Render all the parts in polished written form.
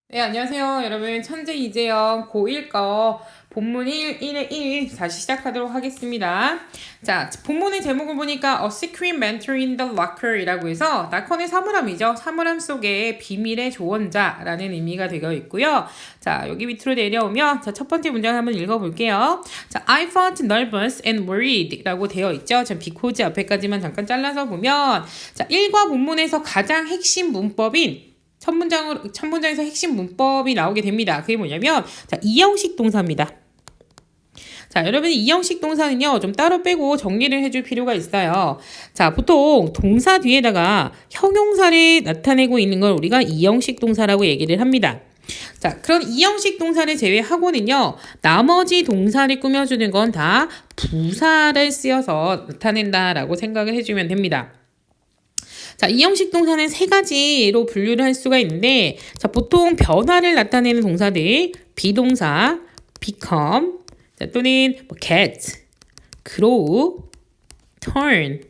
네, 안녕하세요. 여러분, 천재 이재영 고1 거 본문 1의 1 다시 시작하도록 하겠습니다. 자, 본문의 제목을 보니까 A Secret Mentor in the Locker 이라고 해서 낙헌의 사물함이죠. 사물함 속에 비밀의 조언자라는 의미가 되어 있고요. 자, 여기 밑으로 내려오면 자, 첫 번째 문장 한번 읽어볼게요. 자, I felt nervous and worried 라고 되어 있죠. 자, because 앞에까지만 잠깐 잘라서 보면 자, 1과 본문에서 가장 핵심 문법인 첫 문장에서 핵심 문법이 나오게 됩니다. 그게 뭐냐면, 자, 이형식 동사입니다. 자, 여러분, 이형식 동사는요, 좀 따로 빼고 정리를 해줄 필요가 있어요. 자, 보통 동사 뒤에다가 형용사를 나타내고 있는 걸 우리가 이형식 동사라고 얘기를 합니다. 자, 그런 이형식 동사를 제외하고는요, 나머지 동사를 꾸며주는 건 다 부사를 쓰여서 나타낸다라고 생각을 해주면 됩니다. 자, 이형식 동사는 세 가지로 분류를 할 수가 있는데, 자, 보통 변화를 나타내는 동사들, 비동사, become, 자, 또는 뭐 get, grow, turn,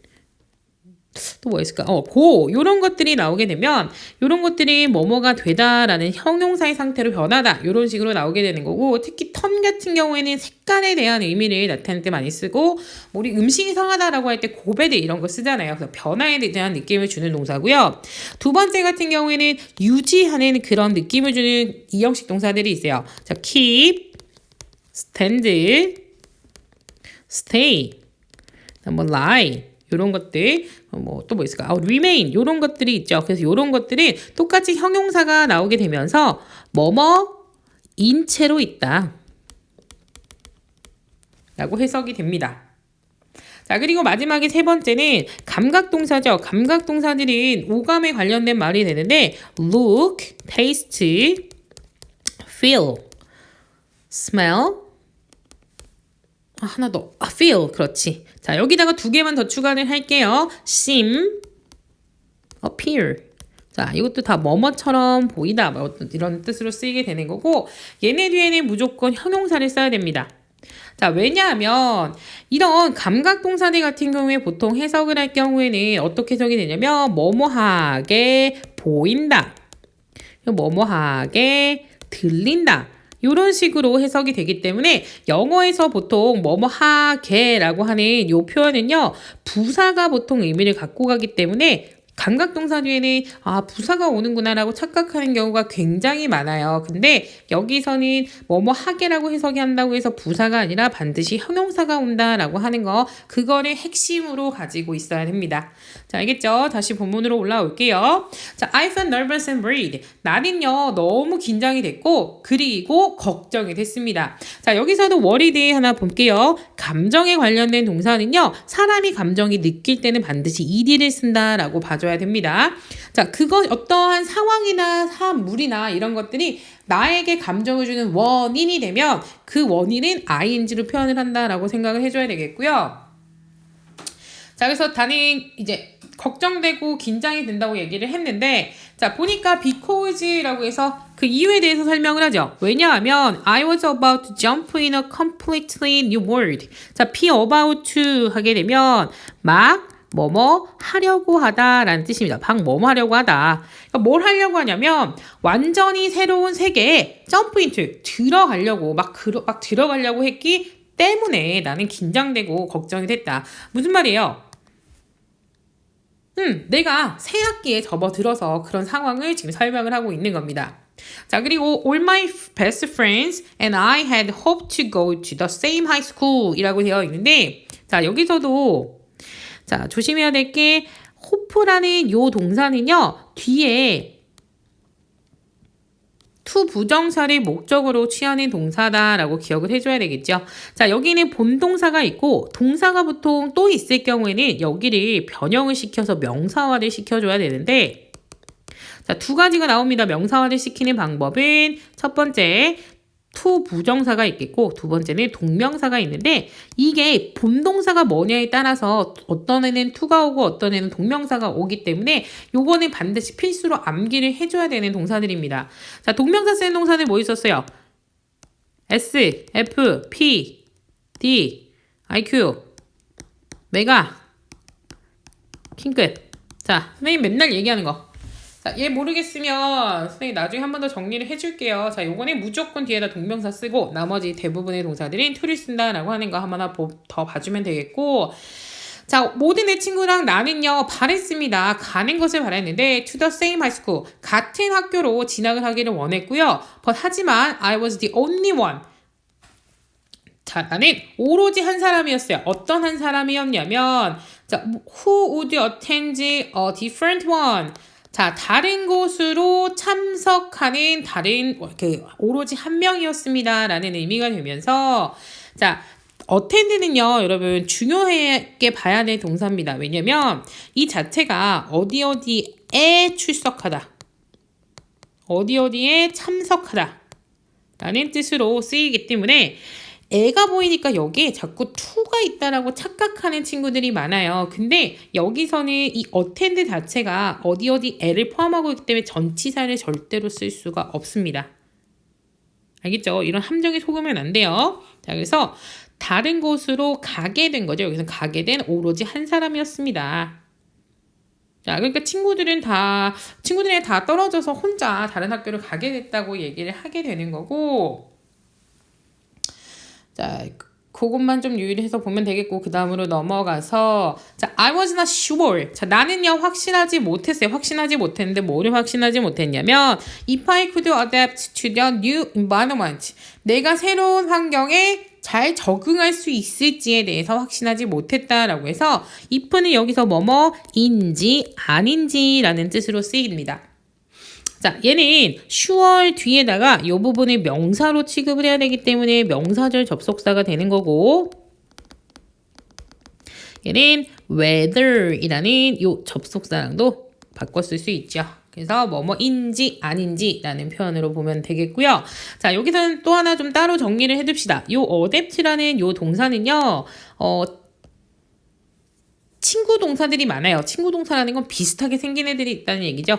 또 뭐 있을까? go, 요런 것들이 나오게 되면, 요런 것들이 뭐뭐가 되다라는 형용사의 상태로 변하다, 요런 식으로 나오게 되는 거고, 특히 turn 같은 경우에는 색깔에 대한 의미를 나타낼 때 많이 쓰고, 우리 음식이 상하다라고 할 때 고베드 이런 거 쓰잖아요. 그래서 변화에 대한 느낌을 주는 동사고요. 두 번째 같은 경우에는 유지하는 그런 느낌을 주는 이형식 동사들이 있어요. 자, keep, stand, stay, 뭐 lie, 요런 것들, 뭐 또 뭐 있을까? remain, 요런 것들이 있죠. 그래서 요런 것들이 똑같이 형용사가 나오게 되면서 뭐뭐인 채로 있다 라고 해석이 됩니다. 자, 그리고 마지막에 세 번째는 감각동사죠. 감각동사들은 오감에 관련된 말이 되는데 look, taste, feel, smell, 하나 더. feel. 그렇지. 자, 여기다가 두 개만 더 추가를 할게요. seem, appear. 자, 이것도 다 뭐뭐처럼 보이다. 뭐 이런 뜻으로 쓰이게 되는 거고, 얘네 뒤에는 무조건 형용사를 써야 됩니다. 자, 왜냐하면 이런 감각동사들 같은 경우에 보통 해석을 할 경우에는 어떻게 해석이 되냐면 뭐뭐하게 보인다, 뭐뭐하게 들린다, 이런 식으로 해석이 되기 때문에 영어에서 보통 뭐뭐하게라고 하는 이 표현은요, 부사가 보통 의미를 갖고 가기 때문에 감각동사 뒤에는 부사가 오는구나라고 착각하는 경우가 굉장히 많아요. 근데 여기서는 뭐뭐 하게라고 해석이 한다고 해서 부사가 아니라 반드시 형용사가 온다라고 하는 거, 그거를 핵심으로 가지고 있어야 됩니다. 자, 알겠죠? 다시 본문으로 올라올게요. 자, I felt nervous and worried. 나는요, 너무 긴장이 됐고 그리고 걱정이 됐습니다. 자, 여기서도 worried 하나 볼게요. 감정에 관련된 동사는요, 사람이 감정이 느낄 때는 반드시 ed를 쓴다라고 봐줘야 됩니다. 자, 그거 어떠한 상황이나 사물이나 이런 것들이 나에게 감정을 주는 원인이 되면 그 원인은 ing로 표현을 한다라고 생각을 해줘야 되겠고요. 자, 그래서 나는 이제 걱정되고 긴장이 된다고 얘기를 했는데, 자, 보니까 because라고 해서 그 이유에 대해서 설명을 하죠. 왜냐하면 I was about to jump in a completely new world. 자, be about to 하게 되면 막 뭐뭐 하려고 하다라는 뜻입니다. 막 뭐뭐 하려고 하다. 그러니까 뭘 하려고 하냐면 완전히 새로운 세계에 jump into 들어가려고 막 들어가려고 했기 때문에 나는 긴장되고 걱정이 됐다. 무슨 말이에요? 내가 새 학기에 접어들어서 그런 상황을 지금 설명을 하고 있는 겁니다. 자, 그리고 all my best friends and I had hoped to go to the same high school 이라고 되어 있는데, 자, 여기서도 자, 조심해야 될 게 hope라는 요 동사는요, 뒤에 to 부정사를 목적으로 취하는 동사다라고 기억을 해줘야 되겠죠. 자, 여기는 본동사가 있고 동사가 보통 또 있을 경우에는 여기를 변형을 시켜서 명사화를 시켜줘야 되는데, 자, 두 가지가 나옵니다. 명사화를 시키는 방법은 첫 번째 to 부정사가 있겠고 두 번째는 동명사가 있는데, 이게 본동사가 뭐냐에 따라서 어떤 애는 to가 오고 어떤 애는 동명사가 오기 때문에 요거는 반드시 필수로 암기를 해줘야 되는 동사들입니다. 자, 동명사 쓰는 동사는 뭐 있었어요? S, F, P, D, IQ, 메가, 킹끝. 자, 선생님 맨날 얘기하는 거. 자, 얘 모르겠으면 선생님 나중에 한 번 더 정리를 해줄게요. 자, 요거는 무조건 뒤에다 동명사 쓰고 나머지 대부분의 동사들은 to를 쓴다라고 하는 거 한번 더 봐주면 되겠고, 자, 모든 내 친구랑 나는요 바랬습니다. 가는 것을 바랬는데 to the same high school, 같은 학교로 진학을 하기를 원했고요. But 하지만 I was the only one. 자, 나는 오로지 한 사람이었어요. 어떤 한 사람이었냐면, 자, who would attend a different one. 자, 다른 곳으로 참석하는 오로지 한 명이었습니다. 라는 의미가 되면서, 자, attend는요, 여러분, 중요하게 봐야 될 동사입니다. 왜냐면, 이 자체가 어디에 출석하다. 어디에 참석하다. 라는 뜻으로 쓰이기 때문에, 애가 보이니까 여기에 자꾸 to가 있다라고 착각하는 친구들이 많아요. 근데 여기서는 이 attend 자체가 어디 애를 포함하고 있기 때문에 전치사를 절대로 쓸 수가 없습니다. 알겠죠? 이런 함정에 속으면 안 돼요. 자, 그래서 다른 곳으로 가게 된 거죠. 여기서 가게 된 오로지 한 사람이었습니다. 자, 그러니까 친구들이랑 다 떨어져서 혼자 다른 학교를 가게 됐다고 얘기를 하게 되는 거고, 자, 그것만 좀 유의해서 보면 되겠고, 그 다음으로 넘어가서, 자, I was not sure. 자, 나는요, 확신하지 못했어요. 확신하지 못했는데, 뭐를 확신하지 못했냐면, if I could adapt to the new environment. 내가 새로운 환경에 잘 적응할 수 있을지에 대해서 확신하지 못했다라고 해서, if는 여기서 뭐뭐인지 아닌지라는 뜻으로 쓰입니다. 자, 얘는 sure 뒤에다가 이 부분을 명사로 취급을 해야 되기 때문에 명사절 접속사가 되는 거고, 얘는 whether이라는 이 접속사랑도 바꿔 쓸 수 있죠. 그래서 뭐뭐인지 아닌지라는 표현으로 보면 되겠고요. 자, 여기서는 또 하나 좀 따로 정리를 해둡시다. 이 adapt라는 이 동사는요, 친구 동사들이 많아요. 친구 동사라는 건 비슷하게 생긴 애들이 있다는 얘기죠.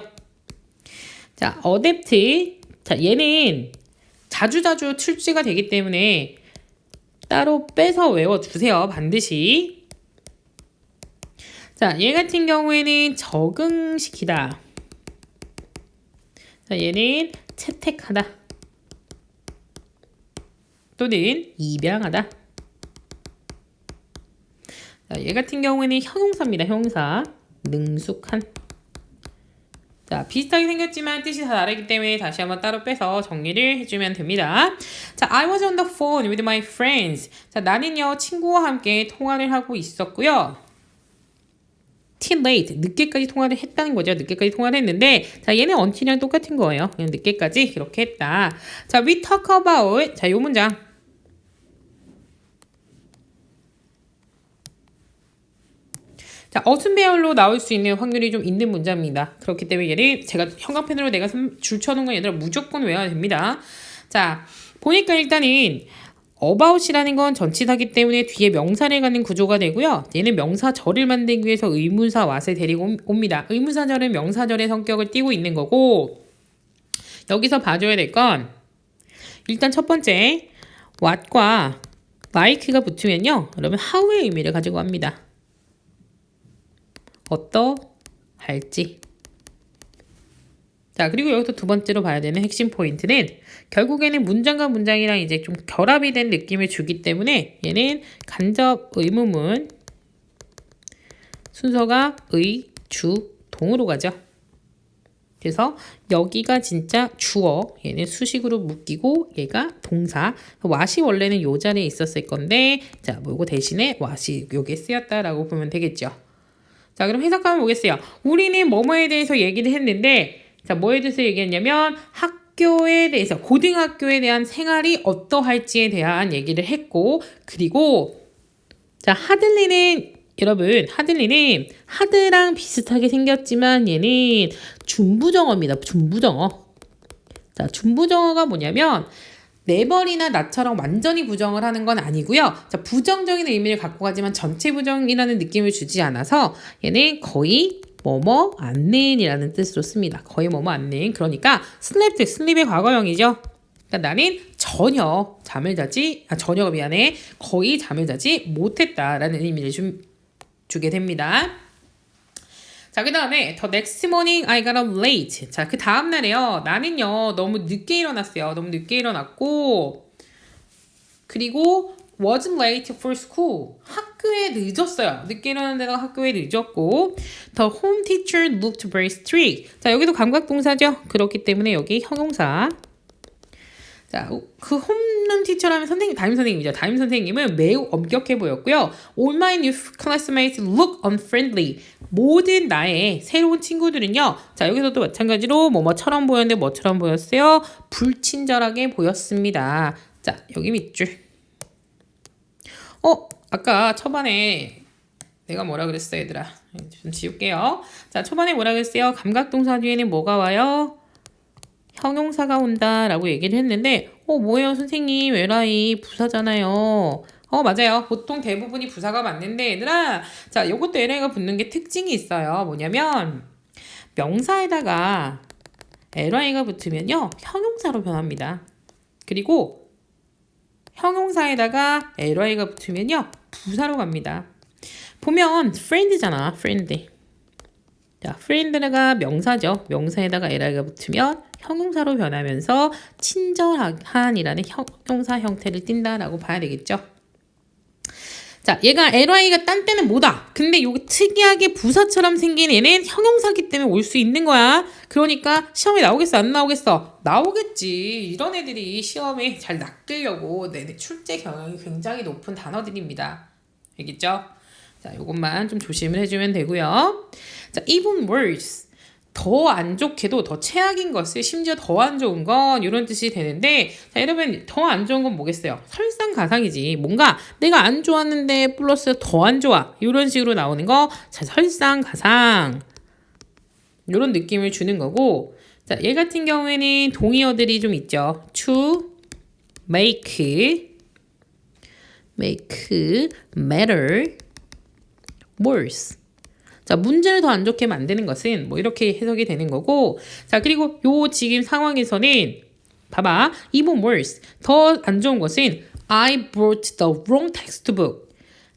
자, adapt. 자, 얘는 자주자주 출제가 되기 때문에 따로 빼서 외워주세요. 반드시. 자, 얘 같은 경우에는 적응시키다. 자, 얘는 채택하다. 또는 입양하다. 자, 얘 같은 경우에는 형용사입니다. 형용사. 능숙한. 자, 비슷하게 생겼지만 뜻이 다 다르기 때문에 다시 한번 따로 빼서 정리를 해주면 됩니다. 자, I was on the phone with my friends. 자, 나는요, 친구와 함께 통화를 하고 있었고요. till late, 늦게까지 통화를 했다는 거죠. 늦게까지 통화를 했는데, 자, 얘는 until이랑 똑같은 거예요. 그냥 늦게까지 그렇게 했다. 자, we talk about. 자, 요 문장. 자, 어순배열로 나올 수 있는 확률이 좀 있는 문장입니다. 그렇기 때문에 얘를 제가 형광펜으로 내가 줄 쳐놓은 건 얘들아 무조건 외워야 됩니다. 자, 보니까 일단은 about이라는 건 전치사기 때문에 뒤에 명사를 갖는 구조가 되고요. 얘는 명사절을 만들기 위해서 의문사 what을 데리고 옵니다. 의문사절은 명사절의 성격을 띠고 있는 거고, 여기서 봐줘야 될 건 일단 첫 번째 what과 like가 붙으면요, 여러분 how의 의미를 가지고 합니다. 어떠할지. 자, 그리고 여기서 두 번째로 봐야 되는 핵심 포인트는 결국에는 문장과 문장이랑 이제 좀 결합이 된 느낌을 주기 때문에 얘는 간접 의문문 순서가 의, 주, 동으로 가죠. 그래서 여기가 진짜 주어, 얘는 수식으로 묶이고 얘가 동사. what이 원래는 요 자리에 있었을 건데, 자, 뭐 요거 대신에 what이 여기에 쓰였다라고 보면 되겠죠. 자, 그럼 해석하면 보겠어요. 우리는 뭐뭐에 대해서 얘기를 했는데, 자, 뭐에 대해서 얘기했냐면 학교에 대해서, 고등학교에 대한 생활이 어떠할지에 대한 얘기를 했고, 그리고 자, 하들리는 여러분, 하들리는 하드랑 비슷하게 생겼지만 얘는 중부정어입니다. 중부정어. 자, 중부정어가 뭐냐면 never이나 not처럼 완전히 부정을 하는 건 아니고요. 자, 부정적인 의미를 갖고 가지만 전체 부정이라는 느낌을 주지 않아서 얘는 거의 뭐뭐 않는이라는 뜻으로 씁니다. 거의 뭐뭐 않는. 그러니까 슬립의 과거형이죠. 그러니까 나는 전혀가 미안해. 거의 잠을 자지 못했다라는 의미를 주게 됩니다. 자, 그 다음에 the next morning I got up late. 자, 그 다음 날에요. 나는요 너무 늦게 일어났어요. 너무 늦게 일어났고 그리고 wasn't late for school. 학교에 늦었어요. 늦게 일어난 데다가 학교에 늦었고 the home teacher looked very strict. 자, 여기도 감각동사죠. 그렇기 때문에 여기 형용사. 자, 그 홈런 티처라면 선생님, 담임 선생님이죠. 담임 선생님은 매우 엄격해 보였고요. All my new classmates look unfriendly. 모든 나의 새로운 친구들은요. 자, 여기서도 마찬가지로 뭐뭐처럼 보였는데 뭐처럼 보였어요? 불친절하게 보였습니다. 자, 여기 밑줄. 아까 초반에 내가 뭐라 그랬어, 얘들아? 좀 지울게요. 자, 초반에 뭐라 그랬어요? 감각동사 뒤에는 뭐가 와요? 형용사가 온다라고 얘기를 했는데 뭐예요 선생님 에라이 부사잖아요. 맞아요. 보통 대부분이 부사가 맞는데 얘들아 자 이것도 에라이가 붙는 게 특징이 있어요. 뭐냐면 명사에다가 에라이가 붙으면요 형용사로 변합니다. 그리고 형용사에다가 에라이가 붙으면요 부사로 갑니다. 보면 friend잖아 friend. 자, friend가 명사죠. 명사에다가 에라이가 붙으면 형용사로 변하면서 친절한이라는 형용사 형태를 띈다라고 봐야 되겠죠. 자, 얘가 ly가 딴 때는 뭐다? 근데 여기 특이하게 부사처럼 생긴 애는 형용사기 때문에 올 수 있는 거야. 그러니까 시험에 나오겠어? 안 나오겠어? 나오겠지. 이런 애들이 시험에 잘 낚으려고 출제 경향이 굉장히 높은 단어들입니다. 알겠죠? 자, 요것만 좀 조심을 해주면 되고요. 자, even worse. 더 안 좋게도 더 최악인 것을 심지어 더 안 좋은 건 이런 뜻이 되는데 자, 여러분 더 안 좋은 건 뭐겠어요? 설상가상이지. 뭔가 내가 안 좋았는데 플러스 더 안 좋아. 이런 식으로 나오는 거 자, 설상가상. 이런 느낌을 주는 거고 자, 얘 같은 경우에는 동의어들이 좀 있죠. to, make, matter, worse. 자, 문제를 더 안 좋게 만드는 것은 뭐 이렇게 해석이 되는 거고 자, 그리고 요 지금 상황에서는 봐봐. even worse. 더 안 좋은 것은 I brought the wrong textbook.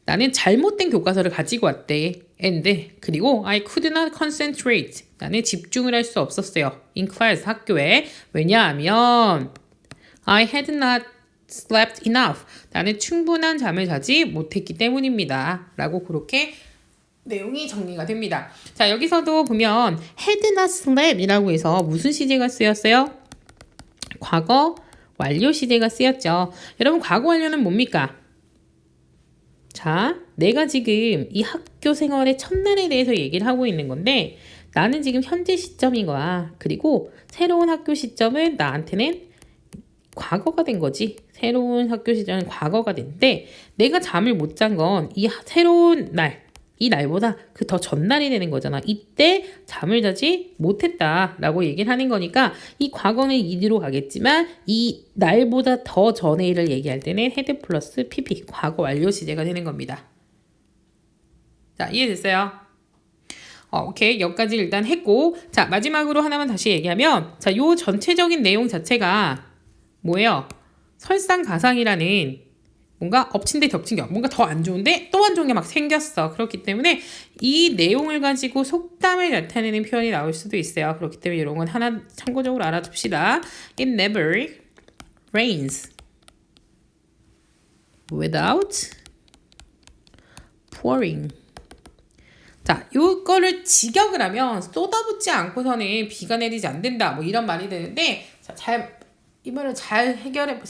나는 잘못된 교과서를 가지고 왔대. and 그리고 I could not concentrate. 나는 집중을 할 수 없었어요. in class 학교에. 왜냐하면 I had not slept enough. 나는 충분한 잠을 자지 못했기 때문입니다. 라고 그렇게 내용이 정리가 됩니다. 자, 여기서도 보면 had not slept 이라고 해서 무슨 시제가 쓰였어요? 과거 완료 시제가 쓰였죠. 여러분 과거 완료는 뭡니까? 자, 내가 지금 이 학교 생활의 첫날에 대해서 얘기를 하고 있는 건데 나는 지금 현재 시점인 거야. 그리고 새로운 학교 시점은 나한테는 과거가 된 거지. 새로운 학교 시점은 과거가 됐는데 내가 잠을 못 잔 건 이 새로운 날 이 날보다 그 더 전날이 되는 거잖아. 이때 잠을 자지 못했다라고 얘기를 하는 거니까 이 과거는 이리로 가겠지만 이 날보다 더 전의 일을 얘기할 때는 had 플러스 pp 과거 완료 시제가 되는 겁니다. 자, 이해됐어요? 오케이. 여기까지 일단 했고 자, 마지막으로 하나만 다시 얘기하면 자, 요 전체적인 내용 자체가 뭐예요? 설상가상이라는 뭔가 엎친 데 덮친 격 뭔가 더 안 좋은데 또 안 좋은 게 막 생겼어. 그렇기 때문에 이 내용을 가지고 속담을 나타내는 표현이 나올 수도 있어요. 그렇기 때문에 이런 건 하나 참고적으로 알아둡시다. It never rains without pouring. 자, 요거를 직역을 하면 쏟아붓지 않고서는 비가 내리지 않는다. 뭐 이런 말이 되는데 자, 이 말을 잘 그러니까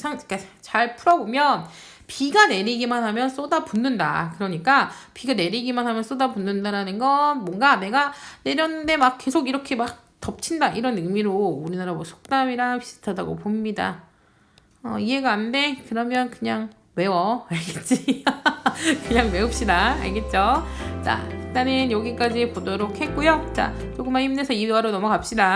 잘 풀어보면 비가 내리기만 하면 쏟아붓는다. 그러니까 비가 내리기만 하면 쏟아붓는다라는 건 뭔가 내가 내렸는데 막 계속 이렇게 막 덮친다. 이런 의미로 우리나라 뭐 속담이랑 비슷하다고 봅니다. 이해가 안 돼? 그러면 그냥 외워. 알겠지? 그냥 외웁시다. 알겠죠? 자, 일단은 여기까지 보도록 했고요. 자, 조금만 힘내서 2화로 넘어갑시다.